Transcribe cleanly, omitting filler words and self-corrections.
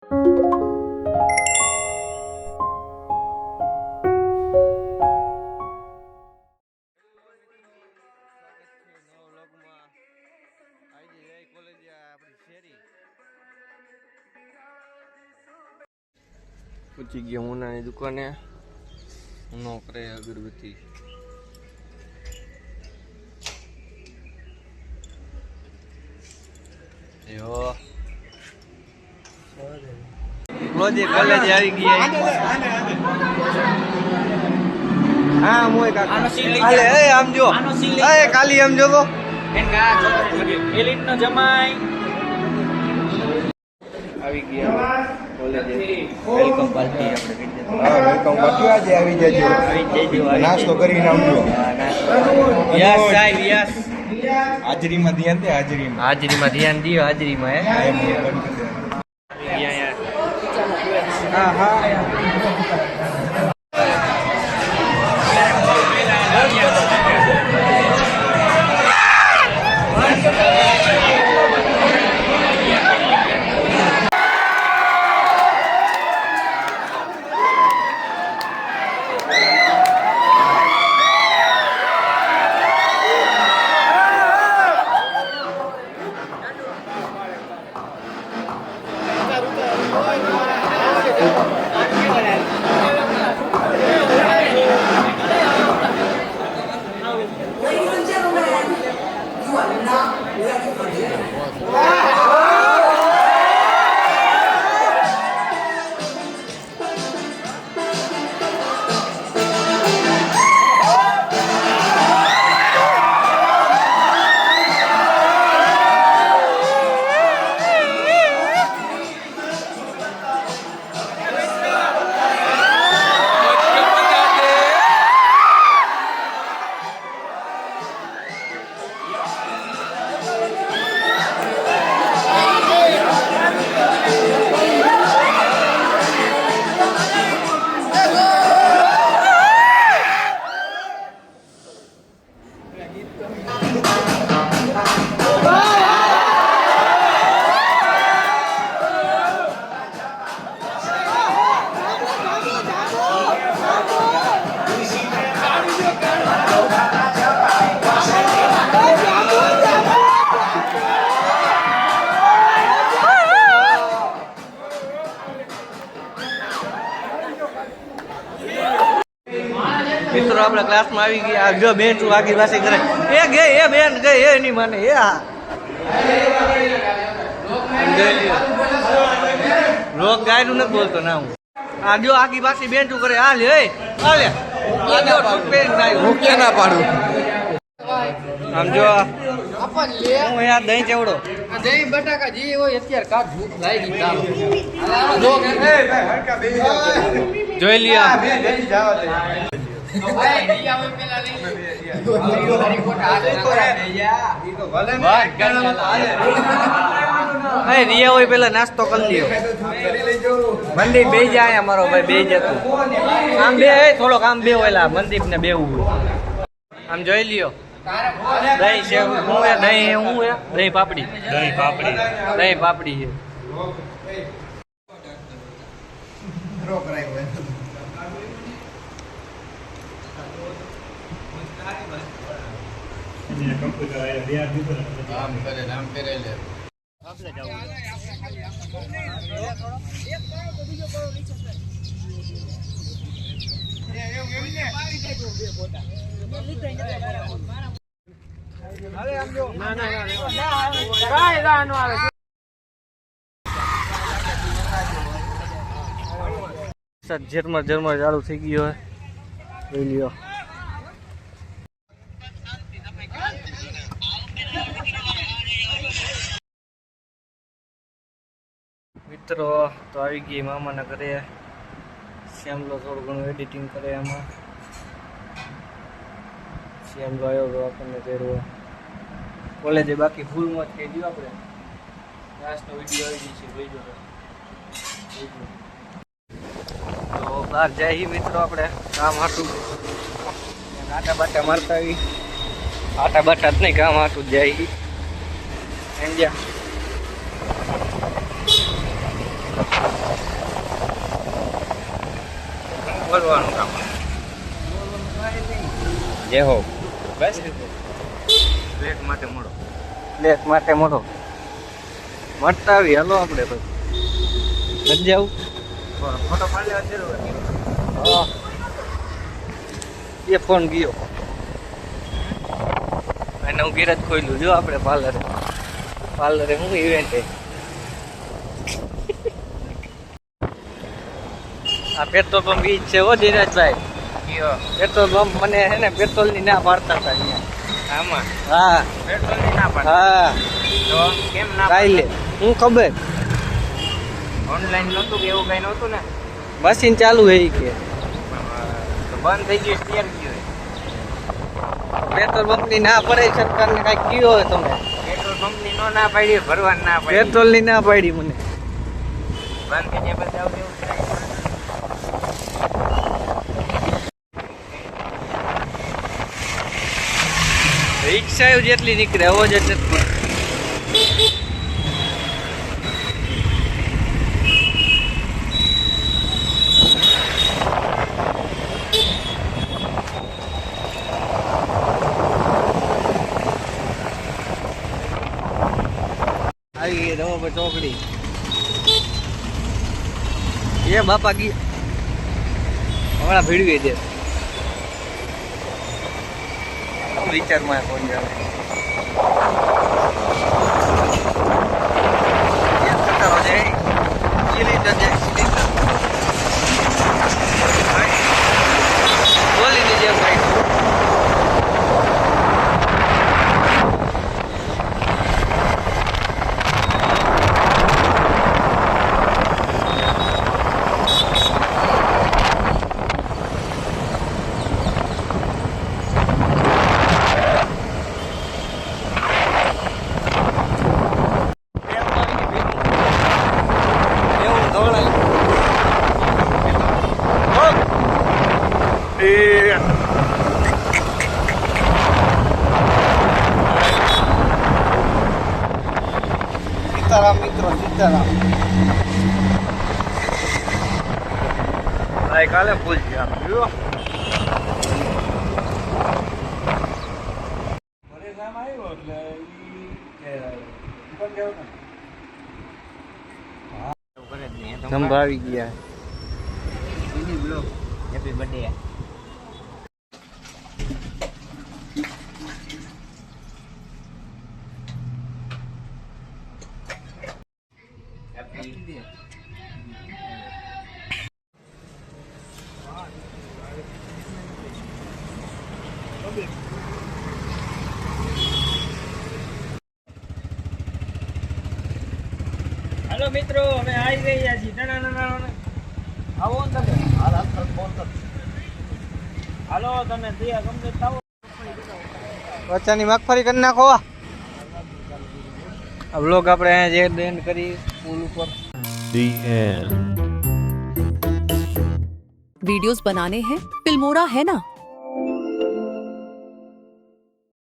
પૂછી ગયો ઉનાની દુકાને ઉનો કરે અગરબત્તી યો પ્રોજેક્ટ કોલેજ આવી ગયા હા મોય કાકા આલે એ આમ જો એ કાલી આમ જો તો એના એલિટ નો જમાઈ આવી ગયા કોલેજે વેલકમ પાર્ટી આપણે કરી દે હા વેલકમ પાર્ટી આજે આવી જજો નાસ્તો કરીને આવજો યસ સાહેબ યસ હાજરીમાં ધ્યાન દે હાજરીમાં ધ્યાન દિયો હાજરીમાં હે હા હા મિત્રો આપણા ક્લાસમાં આવી ગયા જો બેન તું આગી પાસે કરે એ ગઈ એ બેન ગઈ એ નહીં માને એ હા રોગ ગાયનું નથી બોલતો ના હું આ જો આગી પાસે બેન તું કરે હાલ હે હાલે હું કે ના પાડું આમ જો હું યાર દહીં ચેવડો દહીં બટાકા જે હોય અત્યારે કા ભૂખ લાગી ચાલો જોઈ લ્યા રિયા હોય પેલા નાસ્તો કરી લ્યો મંદીપ બે જાય અમારો ભાઈ બે જતું આમ બે થોડોક આમ બે હોય મંદીપ ને બેવું આમ જોઈ લ્યો દહીં છે હું દહીં હું દહીં પાપડી દહીં પાપડી છે ઝરમર ચાલુ થઈ ગયો હે જોઈ લ્યો મિત્રો તો આવી ગઈ મામાના ઘરે શ્યામલો થોડું ઘણું એડિટિંગ કરે એમાં શ્યામલો આવ્યો તો આપણને પહેરવા કોલેજે બાકી ફૂલમાં જ કહી દઉં આપણે લાસ્ટનો વિડીયો આવી ગઈ છે જોઈ જો તો બહાર જાય મિત્રો આપણે કામ હાટું આટા બાટા મારતા આવી આટા બાટા જ નહીં કામ હાટું જ જાય સમજ્યા બોલવાનું કામ જે હો બસ પ્લેટ માટે મોડો મળતા આવી હાલો આપણે પછી નથી જાવું ફોટો પાડી લેવા એ ફોન ગયો અને હું ગીરજ ખોલ્યું જો આપણે પાર્લરે હું ઇવેન્ટ આ પેટ્રોલ પંપ ઈ જ છે હો ધીરજભાઈ પેટ્રોલ પંપ મને હે ને પેટ્રોલ ની ના પાડતા હતા અહીંયા આમાં હા પેટ્રોલ ની ના પાડતા હા તો કેમ ના કાઈ હું ખબર ઓનલાઈન નહોતું કે એવું કઈ નહોતું ને મશીન ચાલુ હે ઈ કે તો બંધ થઈ ગયું સ્ટીયર ગયું પેટ્રોલ પંપ ની ના પડે સરકારને કઈ કયો હોય તમે પેટ્રોલ પંપ ની નો ના પાડી ભરવાની ના પાડી પેટ્રોલ ની ના પાડી મને બંધ થઈ જાય પછી આવું એવું થાય રિક્ષા જેટલી નીકળે અવાજ જ નથી આવી ગઈ દવા પર ચોકડી એ બાપા ગઈ હમણાં ભીડવી દે વિચારમાં કોણ જાણે બોલી દીજે ભાઈ સીતારામ મિત્રો સીતારામ ભાઈ કાલે ફૂલ છે આમ જો સંભાળી ગયા હેપી બર્થડે હાલો મિત્રો અમે આવી ગયા છીએ આવો ને તમે હાલો તમે તૈયાર કમ્પ્લીટ થાવો વચ્ચાની મગફળી કરી નાખો આ વ્લોગ આપણે અહીંયા જે એન્ડ કરી પુલ ઉપર वीडियोस बनाने हैं फिल्मोरा है ना।